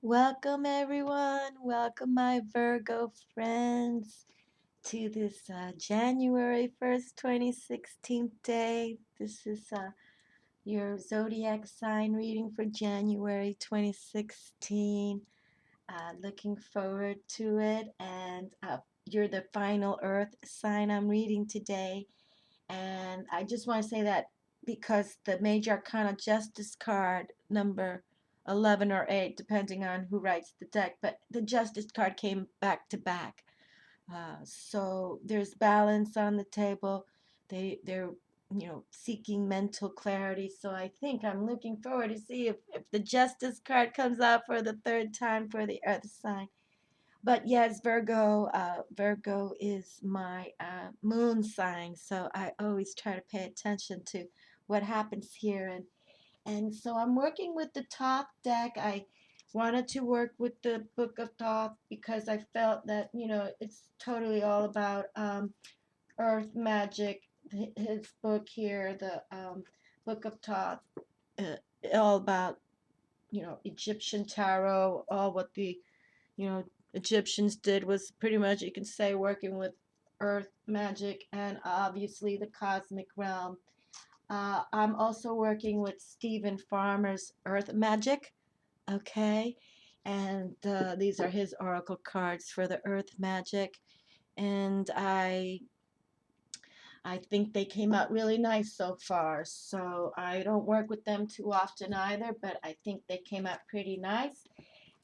Welcome, everyone. Welcome, my Virgo friends, to this January 1st, 2016 day. This is your zodiac sign reading for January 2016. Looking forward to it. And you're the final Earth sign I'm reading today. And I just want to say that because the Major Arcana Justice card, number 11 or 8, depending on who writes the deck, but the Justice card came back to back. So there's balance on the table. They're seeking mental clarity. So I think I'm looking forward to see if the Justice card comes out for the third time for the Earth sign. But yes, Virgo is my moon sign, so I always try to pay attention to what happens here, and so I'm working with the Thoth deck. I wanted to work with the Book of Thoth because I felt that it's totally all about earth magic. His book here, the Book of Thoth, uh, all about Egyptian tarot, all what the you know, Egyptians did was pretty much, you can say, working with earth magic and obviously the cosmic realm. I'm also working with Stephen Farmer's Earth Magic, okay? And these are his oracle cards for the Earth Magic. And I think they came out really nice so far. So I don't work with them too often either, but I think they came out pretty nice.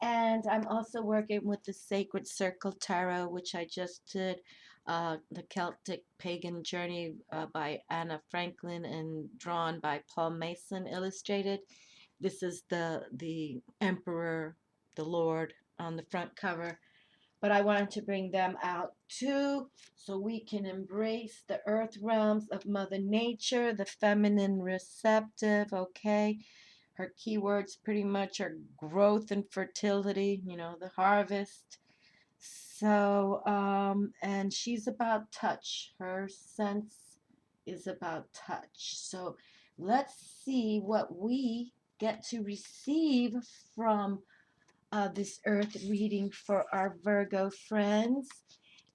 And I'm also working with the Sacred Circle Tarot, which I just did, the Celtic Pagan Journey by Anna Franklin and drawn by Paul Mason, illustrated. This is the Emperor, the Lord on the front cover. But I wanted to bring them out too, so we can embrace the earth realms of Mother Nature, the feminine receptive, okay? Her keywords pretty much are growth and fertility, the harvest. So, and she's about touch. Her sense is about touch. So let's see what we get to receive from this earth reading for our Virgo friends.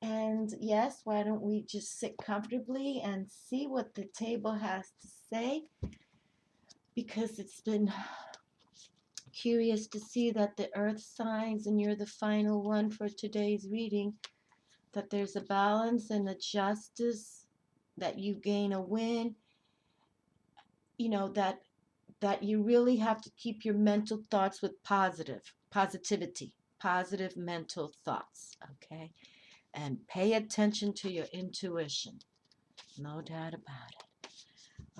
And yes, why don't we just sit comfortably and see what the table has to say? Because it's been curious to see that the earth signs, and you're the final one for today's reading, that there's a balance and a justice, that you gain a win, that you really have to keep your mental thoughts with positivity, positive mental thoughts, okay? And pay attention to your intuition. No doubt about it.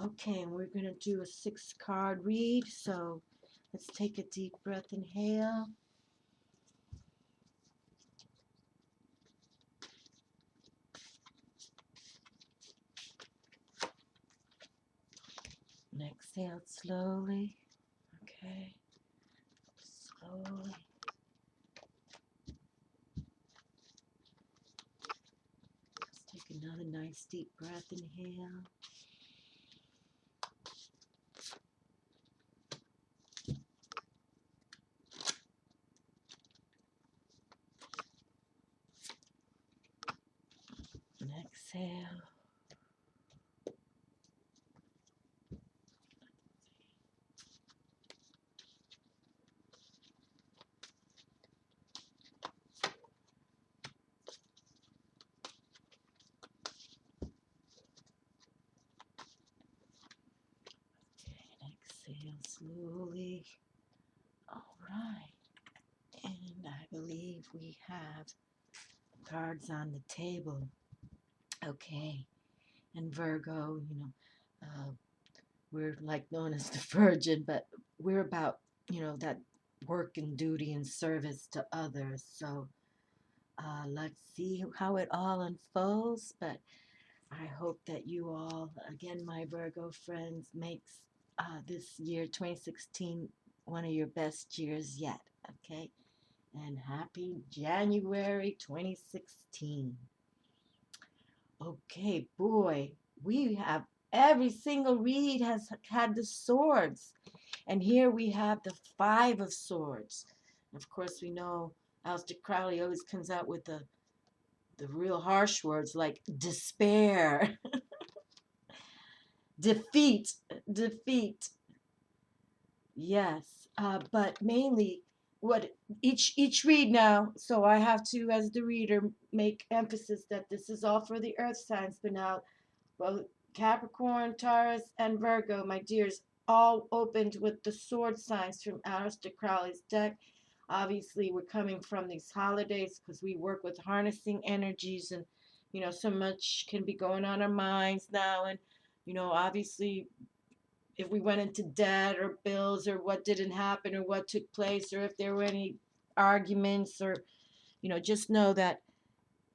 Okay, and we're going to do a 6-card read. So let's take a deep breath. Inhale. And exhale slowly. Okay. Slowly. Let's take another nice deep breath. Inhale. And exhale. Exhale slowly. All right. And I believe we have cards on the table. Okay. And Virgo, uh, we're like known as the Virgin, but we're about, that work and duty and service to others. So let's see how it all unfolds. But I hope that you all, again, my Virgo friends, makes this year 2016 one of your best years yet. Okay. And happy January 2016. Okay, boy, we have every single read has had the swords. And here we have the 5 of Swords. Of course, we know Aleister Crowley always comes out with the real harsh words like despair, defeat, defeat. Yes, but mainly what each read now. So I have to, as the reader, make emphasis that this is all for the earth signs. But now, both Capricorn, Taurus, and Virgo, my dears, all opened with the sword signs from Aleister Crowley's deck. Obviously, we're coming from these holidays because we work with harnessing energies, and so much can be going on our minds now, and obviously if we went into debt or bills or what didn't happen or what took place or if there were any arguments or just know that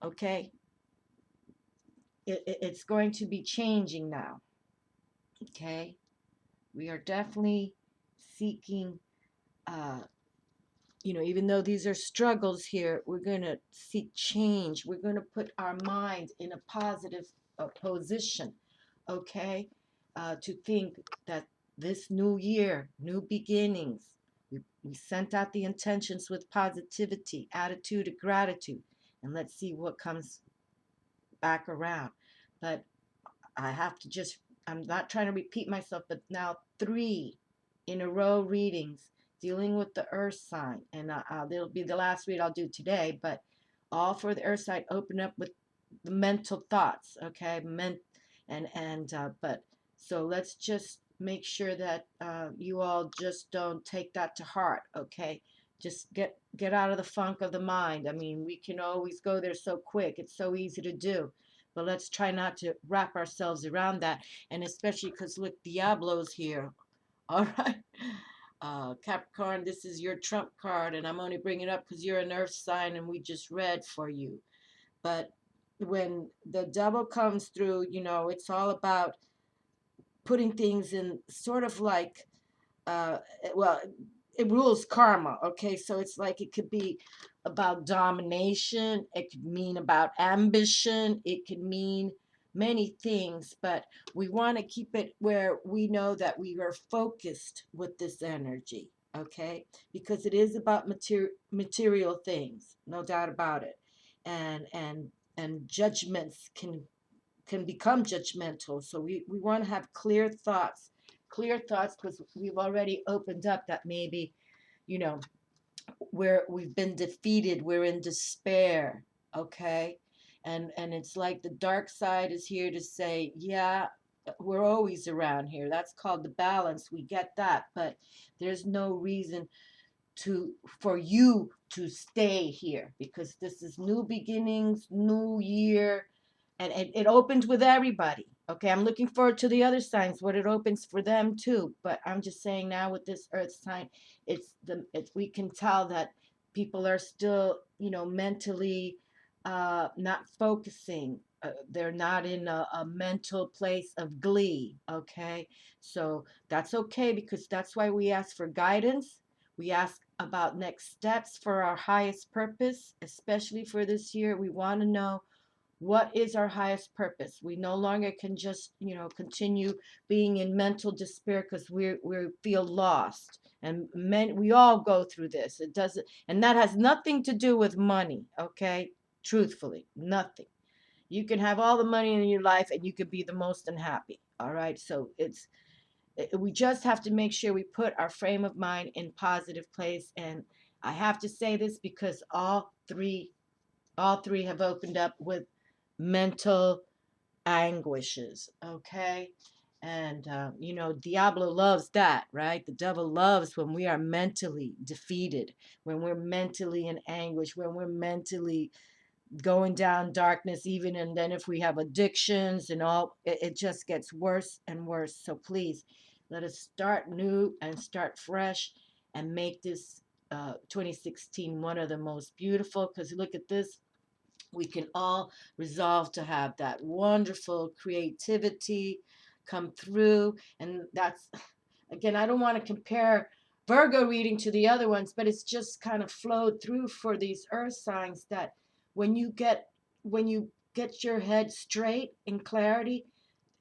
okay, it's going to be changing now. Okay, we are definitely seeking even though these are struggles here, we're going to seek change. We're going to put our mind in a positive position, okay, to think that this new year, new beginnings, we sent out the intentions with positivity, attitude of gratitude, and let's see what comes back around. But I have to just, I'm not trying to repeat myself, but now 3 in a row readings dealing with the earth sign. And it'll be the last read I'll do today, but all for the earth sign, open up with the mental thoughts, okay? But so let's just make sure that you all just don't take that to heart, okay? Just get out of the funk of the mind. I mean, we can always go there so quick. It's so easy to do. But let's try not to wrap ourselves around that. And especially because, look, Diablo's here. All right. Capricorn, this is your trump card. And I'm only bringing it up because you're an earth sign and we just read for you. But when the devil comes through, it's all about putting things in sort of like, uh, well, it rules karma, okay? So it's like it could be about domination, it could mean about ambition, it could mean many things, but we want to keep it where we know that we are focused with this energy, okay? Because it is about material things, no doubt about it. And judgments can become judgmental. So we want to have clear thoughts because we've already opened up that maybe, you know, we've been defeated, we're in despair, okay? And it's like the dark side is here to say, yeah, we're always around here. That's called the balance. We get that, but there's no reason for you to stay here because this is new beginnings, new year, and it opens with everybody. Okay, I'm looking forward to the other signs, what it opens for them too. But I'm just saying now with this earth sign, it's we can tell that people are still, mentally not focusing. They're not in a mental place of glee. Okay, so that's okay because that's why we ask for guidance. We ask about next steps for our highest purpose, especially for this year. We want to know what is our highest purpose. We no longer can just, continue being in mental despair because we feel lost. And we all go through this. It doesn't, and that has nothing to do with money, okay? Truthfully, nothing. You can have all the money in your life and you could be the most unhappy. All right. So we just have to make sure we put our frame of mind in positive place. And I have to say this because all three have opened up with mental anguishes, okay? And Diablo loves that, right? The devil loves when we are mentally defeated, when we're mentally in anguish, when we're mentally going down darkness, even. And then if we have addictions and all, it just gets worse and worse. So please let us start new and start fresh and make this 2016 one of the most beautiful, because look at this, we can all resolve to have that wonderful creativity come through. And that's, again, I don't want to compare Virgo reading to the other ones, but it's just kind of flowed through for these earth signs that when you get your head straight in clarity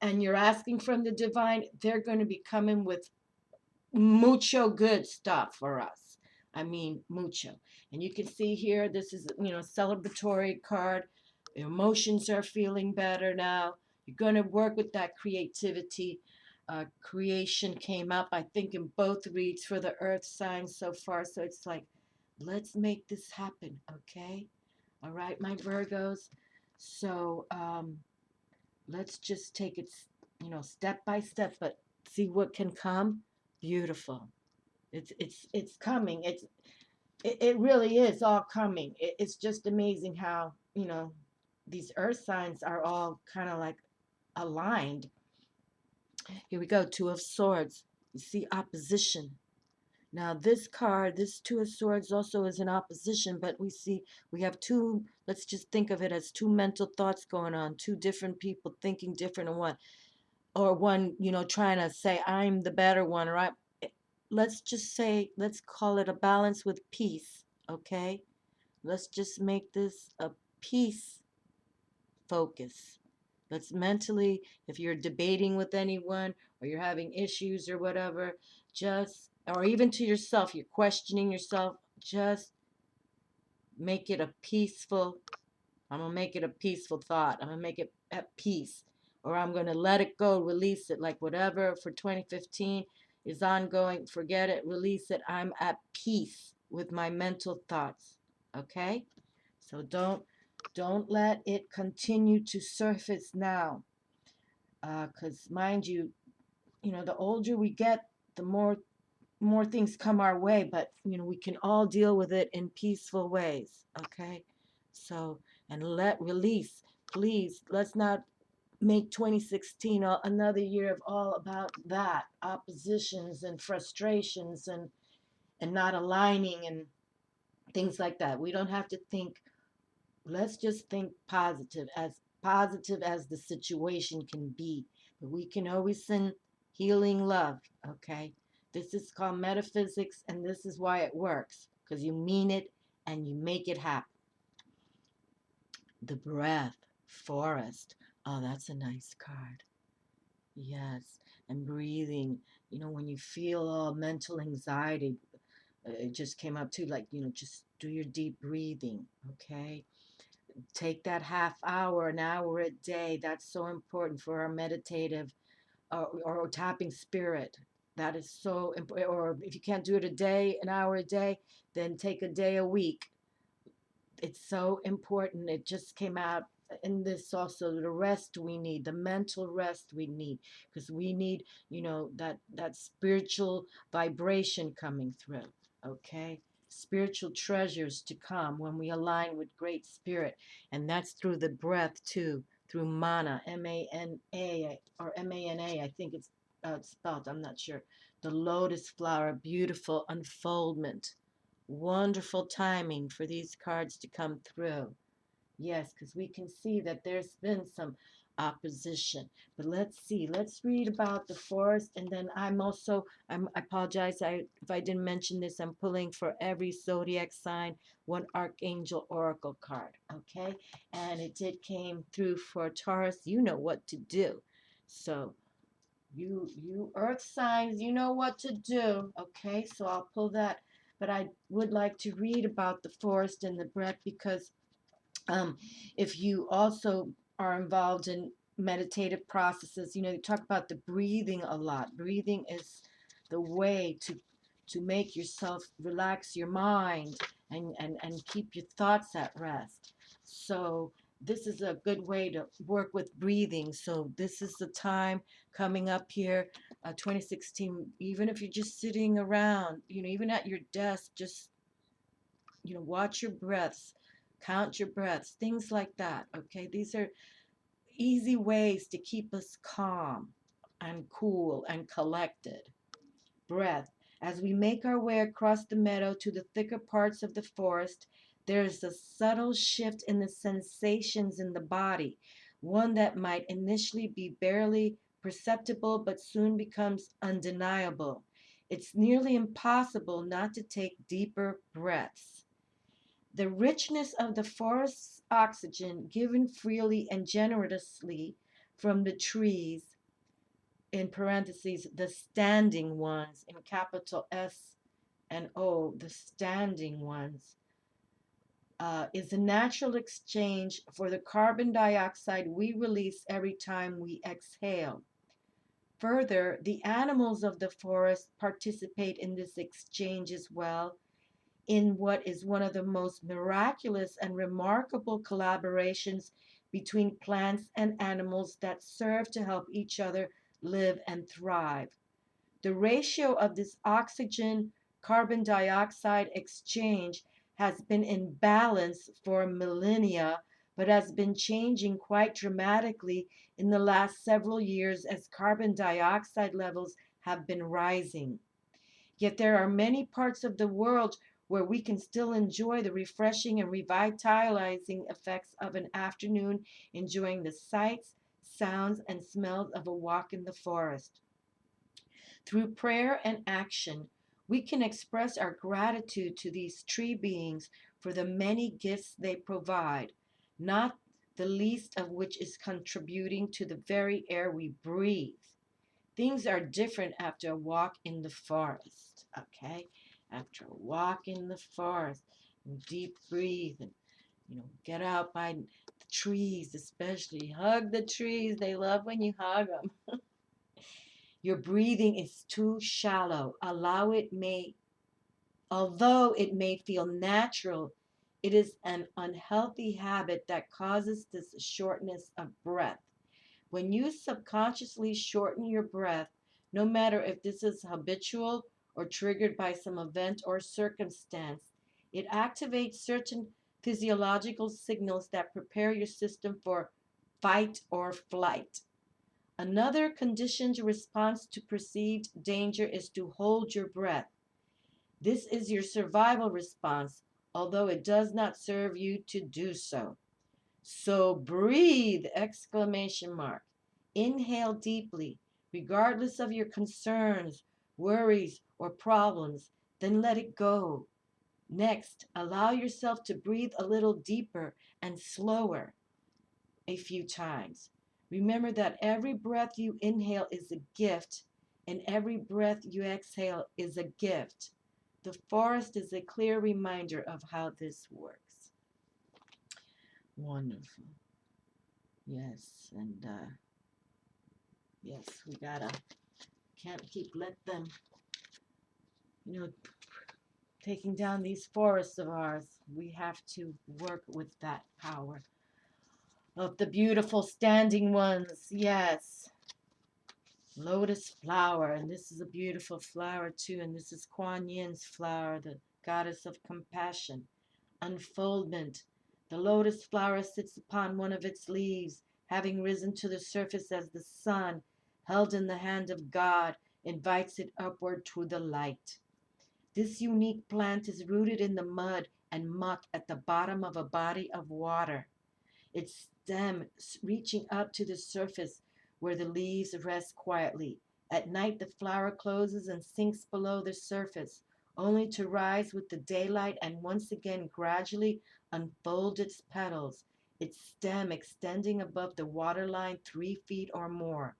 and you're asking from the divine, they're going to be coming with mucho good stuff for us. I mean, mucho. And you can see here, this is, celebratory card. Emotions are feeling better now. You're going to work with that creativity. Creation came up, I think, in both reads for the earth signs so far. So it's like, let's make this happen, okay? All right, my Virgos. So let's just take it, step by step, but see what can come. Beautiful. It's coming. It really is all coming. It's just amazing how, these earth signs are all kind of like aligned. Here we go, Two of Swords. You see opposition. Now this card, this Two of Swords also is in opposition, but we have two, let's just think of it as two mental thoughts going on, two different people thinking different and one, or one, trying to say, I'm the better one, right? Let's just say, let's call it a balance with peace, okay? Let's just make this a peace focus. Let's mentally, if you're debating with anyone or you're having issues or whatever, or even to yourself, you're questioning yourself, just make it a peaceful, I'm going to make it a peaceful thought. I'm going to make it at peace. Or I'm going to let it go, release it, like whatever for 2015 is ongoing, forget it, release it. I'm at peace with my mental thoughts. Okay? So don't let it continue to surface now. Because mind you, the older we get, the more things come our way, but we can all deal with it in peaceful ways. Okay? So, and release, please. Let's not make 2016 another year of all about that, oppositions and frustrations and not aligning and things like that. We don't have to think. Let's just think positive as the situation can be. But we can always send healing love, okay? This is called metaphysics, and this is why it works, because you mean it and you make it happen. The breath, forest. Oh, that's a nice card. Yes, and breathing. When you feel all mental anxiety, it just came up too, like, just do your deep breathing, okay? Take that half hour, an hour a day. That's so important for our meditative or tapping spirit. That is so important. Or if you can't do it a day, an hour a day, then take a day a week. It's so important. It just came out in this also, the rest we need, the mental rest we need, because we need, that spiritual vibration coming through. Okay? Spiritual treasures to come when we align with great spirit. And that's through the breath too, through mana, M-A-N-A, or M-A-N-A, I think it's spelled, I'm not sure. The lotus flower, beautiful unfoldment. Wonderful timing for these cards to come through. Yes, because we can see that there's been some opposition. But let's see. Let's read about the forest. And then I apologize if I didn't mention this. I'm pulling for every zodiac sign one Archangel Oracle card. Okay? And it came through for Taurus. You know what to do. So you earth signs, you know what to do. Okay? So I'll pull that. But I would like to read about the forest and the breath, because if you also are involved in meditative processes, you talk about the breathing a lot. Breathing is the way to make yourself relax your mind and keep your thoughts at rest. So this is a good way to work with breathing. So this is the time coming up here, 2016, even if you're just sitting around, even at your desk, just, watch your breaths, count your breaths, things like that. Okay, these are easy ways to keep us calm and cool and collected. Breath. As we make our way across the meadow to the thicker parts of the forest, there is a subtle shift in the sensations in the body, one that might initially be barely perceptible but soon becomes undeniable. It's nearly impossible not to take deeper breaths. The richness of the forest's oxygen, given freely and generously from the trees, in parentheses, the standing ones, in capital S and O, the standing ones, is a natural exchange for the carbon dioxide we release every time we exhale. Further, the animals of the forest participate in this exchange as well, in what is one of the most miraculous and remarkable collaborations between plants and animals that serve to help each other live and thrive. The ratio of this oxygen carbon dioxide exchange has been in balance for millennia, but has been changing quite dramatically in the last several years as carbon dioxide levels have been rising. Yet there are many parts of the world where we can still enjoy the refreshing and revitalizing effects of an afternoon enjoying the sights, sounds, and smells of a walk in the forest. Through prayer and action, we can express our gratitude to these tree beings for the many gifts they provide, not the least of which is contributing to the very air we breathe. Things are different after a walk in the forest, okay? After a walk in the forest, deep breathe and get out by the trees, especially hug the trees. They love when you hug them. Your breathing is too shallow. Although it may feel natural, it is an unhealthy habit that causes this shortness of breath. When you subconsciously shorten your breath, no matter if this is habitual or triggered by some event or circumstance, it activates certain physiological signals that prepare your system for fight or flight. Another conditioned response to perceived danger is to hold your breath. This is your survival response, although it does not serve you to do so. So breathe! Exclamation mark. Inhale deeply, regardless of your concerns, worries, or problems, then let it go. Next, allow yourself to breathe a little deeper and slower a few times. Remember that every breath you inhale is a gift, and every breath you exhale is a gift. The forest is a clear reminder of how this works. Wonderful. Yes, and yes, let them, you know, taking down these forests of ours. We have to work with that power of the beautiful standing ones. Yes. Lotus flower, and this is a beautiful flower too, and this is Kuan Yin's flower, the goddess of compassion. Unfoldment. The lotus flower sits upon one of its leaves, having risen to the surface as the sun, held in the hand of God, invites it upward to the light. This unique plant is rooted in the mud and muck at the bottom of a body of water, its stem reaching up to the surface where the leaves rest quietly. At night, the flower closes and sinks below the surface, only to rise with the daylight and once again gradually unfold its petals, its stem extending above the waterline 3 feet or more.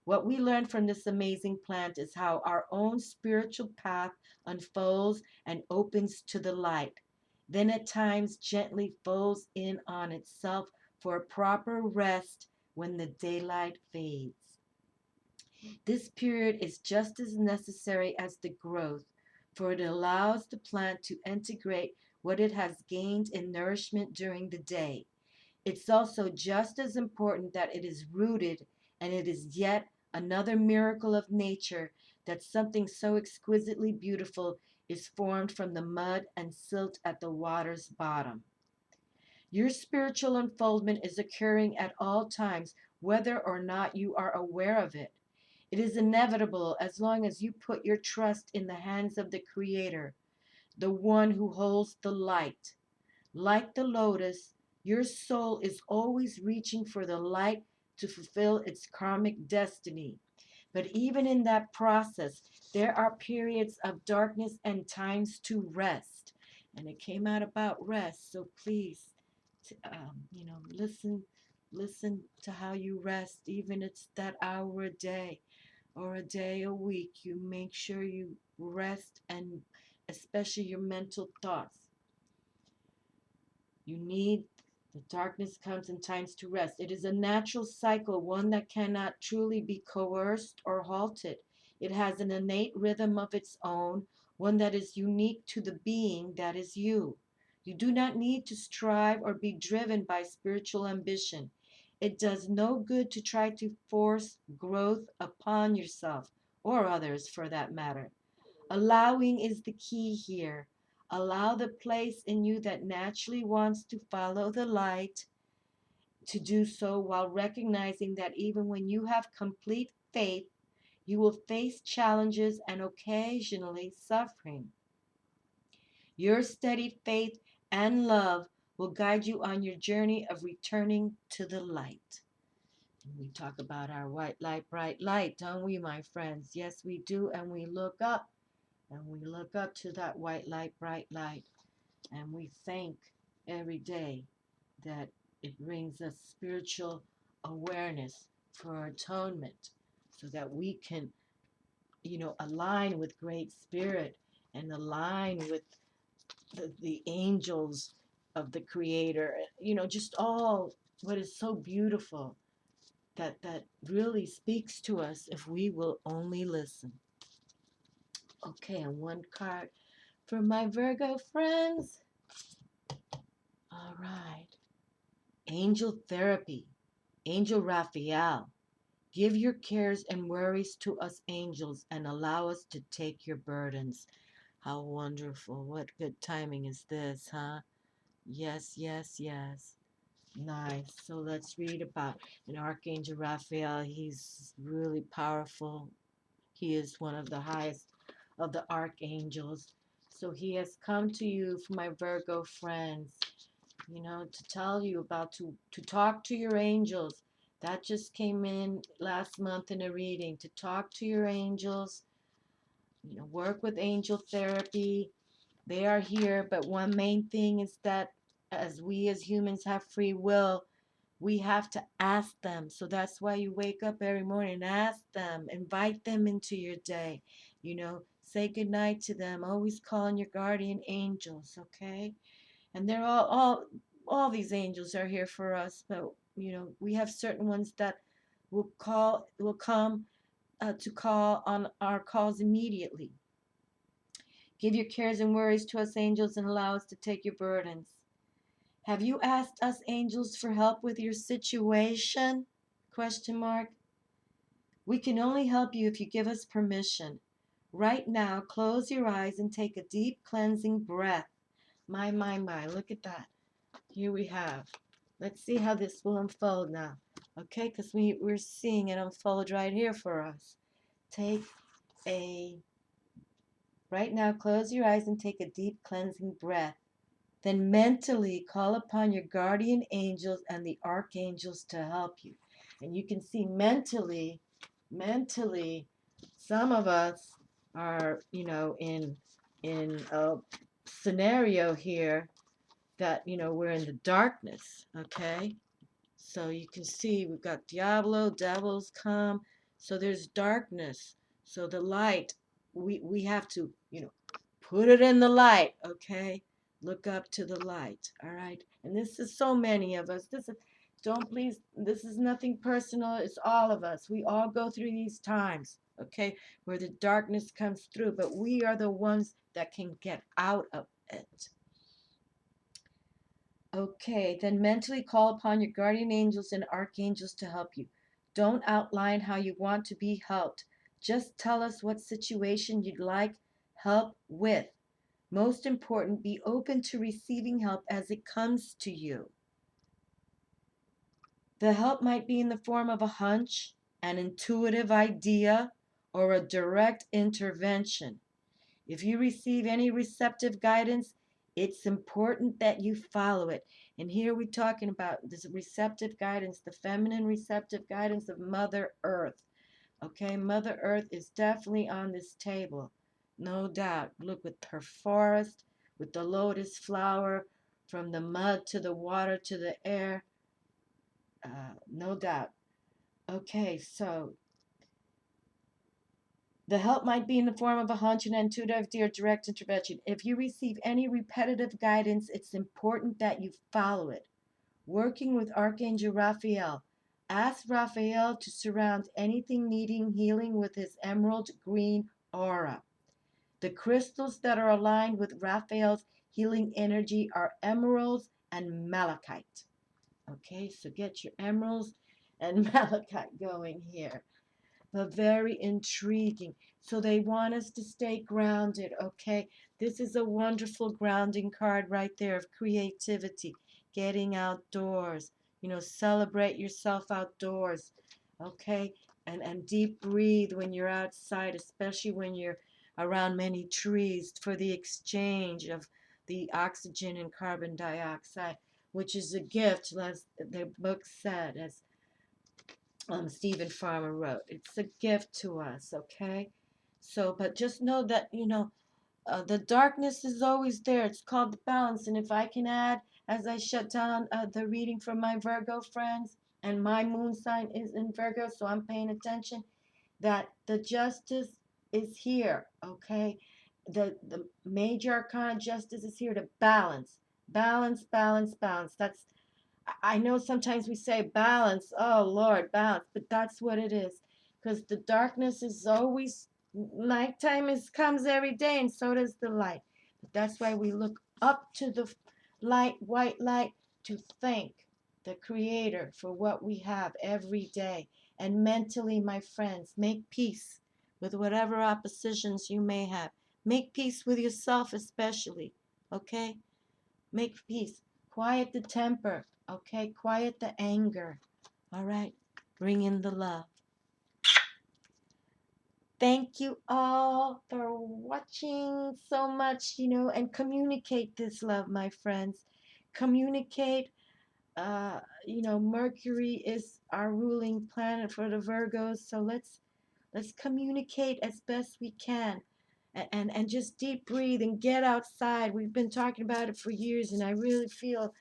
What we learn from this amazing plant is how our own spiritual path unfolds and opens to the light, then at times gently folds in on itself for a proper rest when the daylight fades. This period is just as necessary as the growth, for it allows the plant to integrate what it has gained in nourishment during the day. It's also just as important that it is rooted, and it is yet another miracle of nature that something so exquisitely beautiful is formed from the mud and silt at the water's bottom. Your spiritual unfoldment is occurring at all times, whether or not you are aware of it. It is inevitable as long as you put your trust in the hands of the Creator, the one who holds the light. Like the lotus, your soul is always reaching for the light to fulfill its karmic destiny. But even in that process, there are periods of darkness and times to rest. And it came out about rest, so please, listen to how you rest, even if it's that hour a day or a day a week. You make sure you rest, and especially your mental thoughts. You need, the darkness comes in times to rest. It is a natural cycle, one that cannot truly be coerced or halted. It has an innate rhythm of its own, one that is unique to the being that is you. You do not need to strive or be driven by spiritual ambition. It does no good to try to force growth upon yourself, or others for that matter. Allowing is the key here. Allow the place in you that naturally wants to follow the light to do so, while recognizing that even when you have complete faith, you will face challenges and occasionally suffering. Your steady faith and love will guide you on your journey of returning to the light. We talk about our white light, bright light, don't we, my friends? Yes, we do, and we look up. And we look up to that white light, bright light, and we thank every day that it brings us spiritual awareness for atonement, so that we can, align with Great Spirit and align with the angels of the Creator, just all what is so beautiful that really speaks to us if we will only listen. Okay, and one card for my Virgo friends. All right. Angel therapy. Angel Raphael. Give your cares and worries to us angels and allow us to take your burdens. How wonderful. What good timing is this, huh? Yes, yes, yes. Nice. So let's read about an Archangel Raphael. He's really powerful. He is one of the highest of the archangels. So he has come to you, for my Virgo friends, to tell you about to talk to your angels. That just came in last month in a reading. To talk to your angels, work with angel therapy. They are here, but one main thing is that as we as humans have free will, we have to ask them. So that's why you wake up every morning and ask them, invite them into your day, say goodnight to them, always call on your guardian angels, okay? And they're all these angels are here for us, but we have certain ones that will come to call on our calls immediately. Give your cares and worries to us angels and allow us to take your burdens. Have you asked us angels for help with your situation? Question mark. We can only help you if you give us permission. Right now, close your eyes and take a deep cleansing breath. My, look at that. Here we have. Let's see how this will unfold now. Okay, because we're seeing it unfold right here for us. Right now, close your eyes and take a deep cleansing breath. Then mentally call upon your guardian angels and the archangels to help you. And you can see mentally, some of us are, in a scenario here that, we're in the darkness, okay? So you can see we've got Diablo, devils come. So there's darkness. So the light, we have to, put it in the light, okay? Look up to the light, all right? And this is so many of us. This is nothing personal. It's all of us. We all go through these times, okay, where the darkness comes through, but we are the ones that can get out of it. Okay, then mentally call upon your guardian angels and archangels to help you. Don't outline how you want to be helped. Just tell us what situation you'd like help with. Most important, be open to receiving help as it comes to you. The help might be in the form of a hunch, an intuitive idea, or a direct intervention. If you receive any receptive guidance, it's important that you follow it. And here we're talking about this receptive guidance, the feminine receptive guidance of Mother Earth. Okay, Mother Earth is definitely on this table, no doubt. Look, with her forest, with the lotus flower, from the mud to the water to the air, no doubt. Okay, so The help might be in the form of a hunch, an intuitive or direct intervention. If you receive any repetitive guidance, it's important that you follow it. Working with Archangel Raphael. Ask Raphael to surround anything needing healing with his emerald green aura. The crystals that are aligned with Raphael's healing energy are emeralds and malachite. Okay, so get your emeralds and malachite going here. But very intriguing. So they want us to stay grounded, okay? This is a wonderful grounding card right there of creativity, getting outdoors, celebrate yourself outdoors, okay? And deep breathe when you're outside, especially when you're around many trees for the exchange of the oxygen and carbon dioxide, which is a gift, as the book said, as Stephen Farmer wrote. It's a gift to us, okay? So, but just know that, the darkness is always there. It's called the balance. And if I can add, as I shut down the reading from my Virgo friends, and my moon sign is in Virgo, so I'm paying attention, that the justice is here, okay? The major arcana justice is here to balance. Balance, balance, balance. I know sometimes we say balance, oh Lord, balance, but that's what it is. Because the darkness is always, nighttime comes every day, and so does the light. But that's why we look up to the light, white light, to thank the Creator for what we have every day. And mentally, my friends, make peace with whatever oppositions you may have. Make peace with yourself, especially, okay? Make peace. Quiet the temper. Okay? Quiet the anger. All right? Bring in the love. Thank you all for watching so much, and communicate this love, my friends. Communicate. Mercury is our ruling planet for the Virgos, so let's communicate as best we can. And just deep breathe and get outside. We've been talking about it for years, and I really feel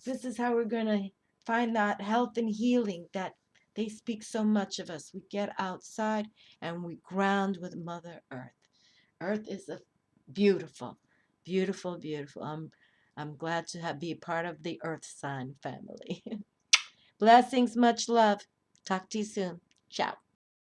this is how we're going to find that health and healing that they speak so much of us. We get outside and we ground with Mother Earth. Earth is a beautiful, beautiful, beautiful. I'm glad to be part of the Earth sign family. Blessings, much love. Talk to you soon. Ciao.